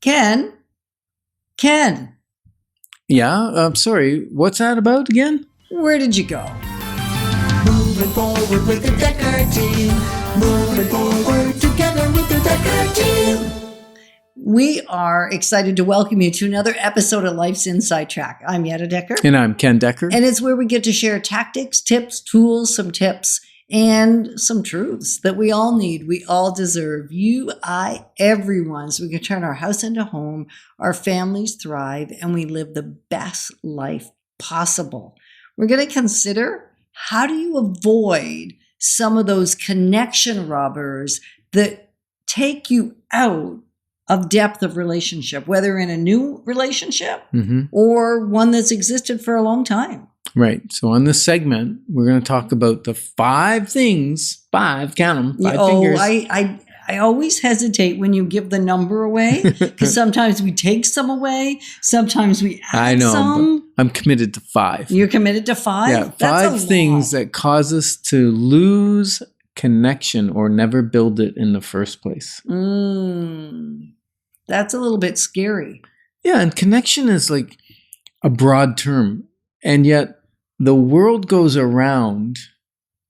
Ken? Yeah, I'm sorry. What's that about again? Where did you go? Moving forward with the Dekker Team. Moving forward together with the Dekker Team. We are excited to welcome you to another episode of Life's Inside Track. I'm Yetta Dekker. And I'm Ken Dekker. And it's where we get to share tactics, tips, tools, some tips, and some truths that we all need, we all deserve. You, I, everyone. So we can turn our house into home, our families thrive, and we live the best life possible. We're going to consider, how do you avoid some of those connection robbers that take you out of depth of relationship, whether in a new relationship or one that's existed for a long time. Right. So on this segment, we're going to talk about the 5 things, 5, count them, 5 fingers. I always hesitate when you give the number away because sometimes we take some away, sometimes we add some. But I'm committed to 5. You're committed to 5? Yeah, 5 things that cause us to lose connection or never build it in the first place. That's a little bit scary. Yeah, and connection is like a broad term. And yet the world goes around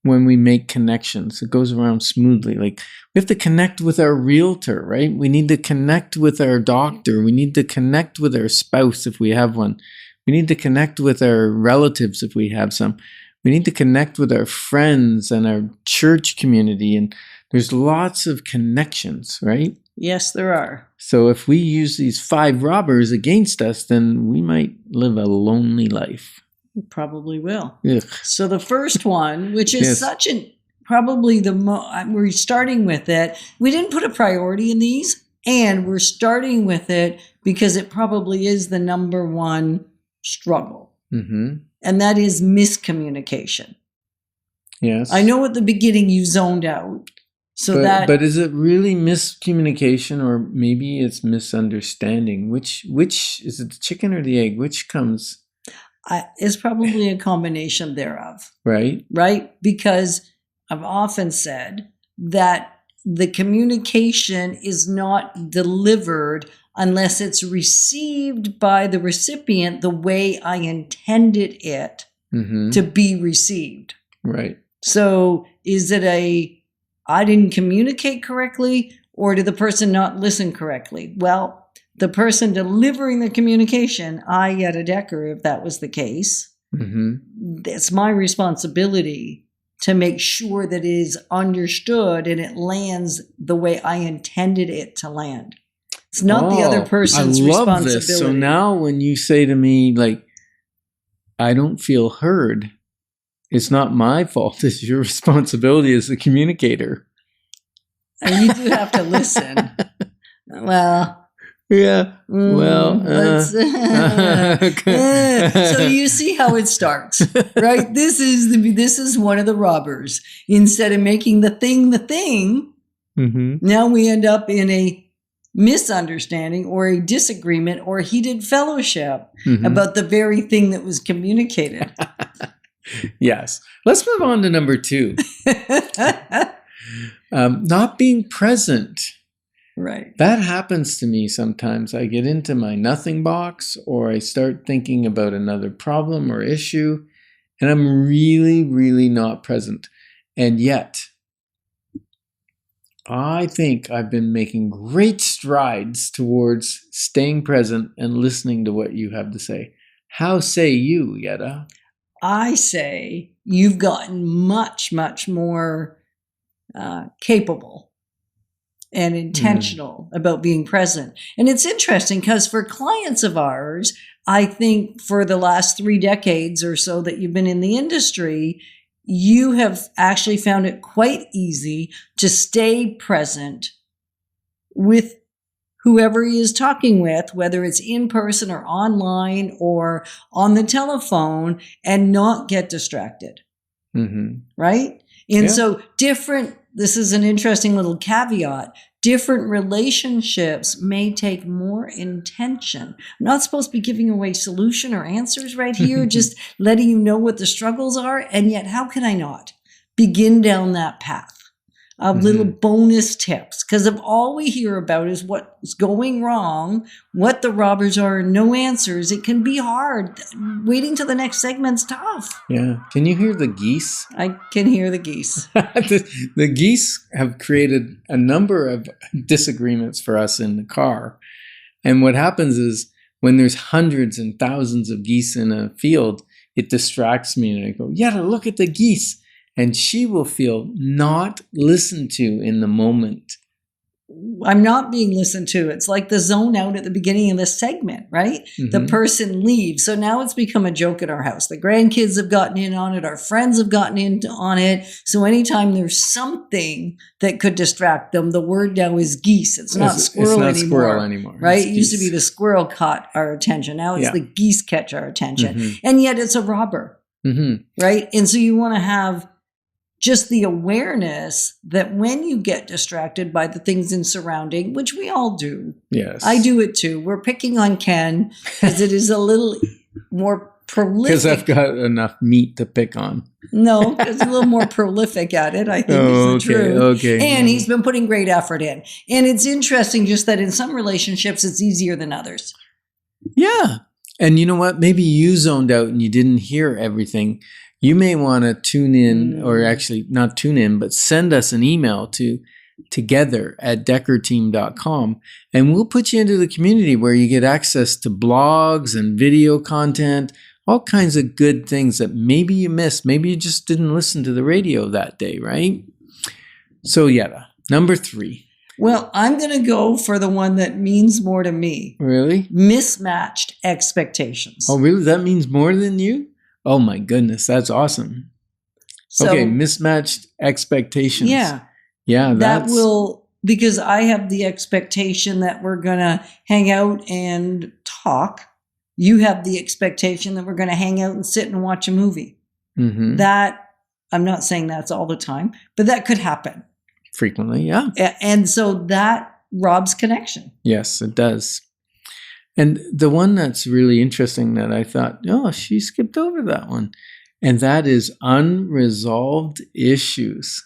when we make connections. It goes around smoothly. Like we have to connect with our realtor, right? We need to connect with our doctor. We need to connect with our spouse if we have one. We need to connect with our relatives if we have some. We need to connect with our friends and our church community. And there's lots of connections, right? Yes, there are. So if we use these 5 robbers against us, then we might live a lonely life. You probably will. Ugh. So the first one, which is probably we're starting with it. We didn't put a priority in these, and we're starting with it because it probably is the number one struggle. And that is miscommunication. Yes. I know at the beginning you zoned out. But is it really miscommunication, or maybe it's misunderstanding? Which is it, the chicken or the egg? Which comes? It's probably a combination thereof. Right? Right? Because I've often said that the communication is not delivered unless it's received by the recipient the way I intended it to be received. Right. So is it I didn't communicate correctly, or did the person not listen correctly? Well, the person delivering the communication, I, Yetta Dekker, if that was the case, it's my responsibility to make sure that it is understood and it lands the way I intended it to land. It's not the other person's responsibility. This. So now when you say to me, like, I don't feel heard, it's not my fault. It's your responsibility as the communicator. And you do have to listen. Well. Yeah. Well. So you see how it starts, right? This is one of the robbers. Instead of making the thing, now we end up in a misunderstanding or a disagreement or heated fellowship about the very thing that was communicated. Yes. Let's move on to number 2. Not being present. Right. That happens to me sometimes. I get into my nothing box, or I start thinking about another problem or issue, and I'm really, really not present. And yet, I think I've been making great strides towards staying present and listening to what you have to say. How say you, Yetta? I say you've gotten much, much more capable and intentional about being present. And it's interesting because for clients of ours, I think for the last 3 decades or so that you've been in the industry, you have actually found it quite easy to stay present with whoever he is talking with, whether it's in person or online or on the telephone, and not get distracted. Right? And so this is an interesting little caveat. Different relationships may take more intention. I'm not supposed to be giving away solution or answers right here, just letting you know what the struggles are. And yet, how can I not begin down that path of little bonus tips. Because if all we hear about is what's going wrong, what the robbers are, no answers, it can be hard. Waiting till the next segment's tough. Yeah. Can you hear the geese? I can hear the geese. The geese have created a number of disagreements for us in the car. And what happens is when there's hundreds and thousands of geese in a field, it distracts me and I go, Yetta, look at the geese. And she will feel not listened to in the moment. I'm not being listened to. It's like the zone out at the beginning of this segment, right? The person leaves. So now it's become a joke at our house. The grandkids have gotten in on it. Our friends have gotten in on it. So anytime there's something that could distract them, the word now is geese. It's not squirrel anymore. Right? It used to be the squirrel caught our attention. Now it's the geese catch our attention. And yet it's a robber, right? And so you want to have just the awareness that when you get distracted by the things in surrounding, which we all do. Yes. I do it too. We're picking on Ken because it is a little more prolific. Because I've got enough meat to pick on. No, it's a little more prolific at it, I think is the truth. Okay. And he's been putting great effort in. And it's interesting just that in some relationships, it's easier than others. Yeah. And you know what? Maybe you zoned out and you didn't hear everything. You may want to tune in, or actually not tune in, but send us an email to together@dekkerteam.com, and we'll put you into the community where you get access to blogs and video content, all kinds of good things that maybe you missed. Maybe you just didn't listen to the radio that day, right? So, Yetta, number 3. Well, I'm going to go for the one that means more to me. Really? Mismatched expectations. Oh, really? That means more than you? Oh my goodness, that's awesome. So, okay, mismatched expectations. Yeah. Yeah, that will, because I have the expectation that we're going to hang out and talk. You have the expectation that we're going to hang out and sit and watch a movie. That, I'm not saying that's all the time, but that could happen. Frequently, yeah. And so that robs connection. Yes, it does. And the one that's really interesting that I thought, oh, she skipped over that one. And that is unresolved issues.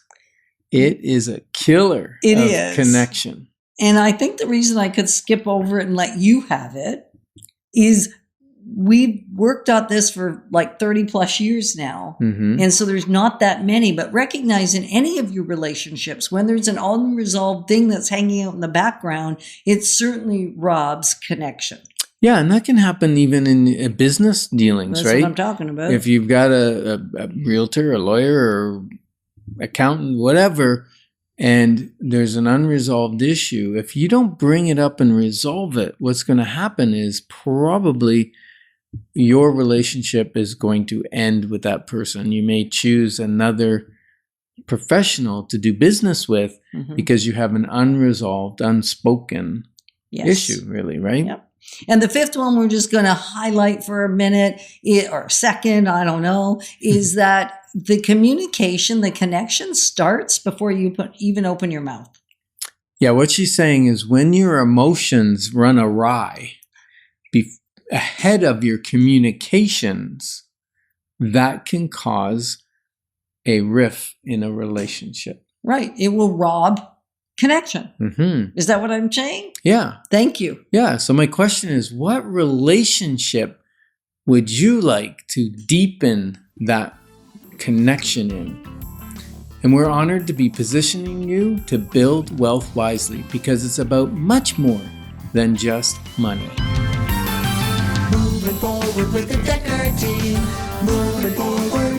It is a killer of connection. And I think the reason I could skip over it and let you have it is we've worked on this for like 30 plus years now. And so there's not that many, but recognize in any of your relationships, when there's an unresolved thing that's hanging out in the background, it certainly robs connection. Yeah, and that can happen even in business dealings, That's right? what I'm talking about. If you've got a realtor, a lawyer, or accountant, whatever, and there's an unresolved issue, if you don't bring it up and resolve it, what's going to happen is probably your relationship is going to end with that person. You may choose another professional to do business with because you have an unresolved, unspoken issue, really, right? Yep. And the 5th one we're just going to highlight for a minute or a second, I don't know, is that the communication, the connection starts before you even open your mouth. Yeah, what she's saying is when your emotions run awry ahead of your communications, that can cause a rift in a relationship. Right. It will rob connection. Is that what I'm saying? Yeah. Thank you. Yeah. So my question is, what relationship would you like to deepen that connection in? And we're honored to be positioning you to build wealth wisely because it's about much more than just money. Moving forward with the Dekker Team. Moving forward.